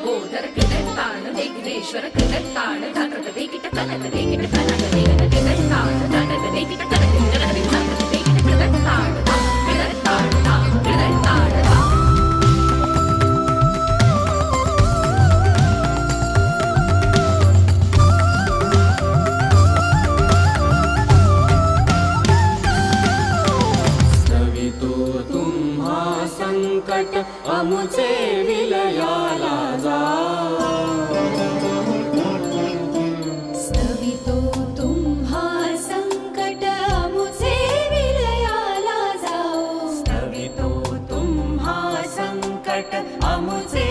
लंबोदर कृदंतान विघ्नेश्वर कृदंतान धनक देकिट कनक देकिट कनक देगन कृदंतान धनक देकिट कनक देगन धनक देकिट कृदंतान कृदंतान कृदंतान संकट अमुचे विलयाला जा स्तवितो तुम्हा संकट अमुचे विलयाला जाओ स्तवितो तुम्हा संकट अमुचे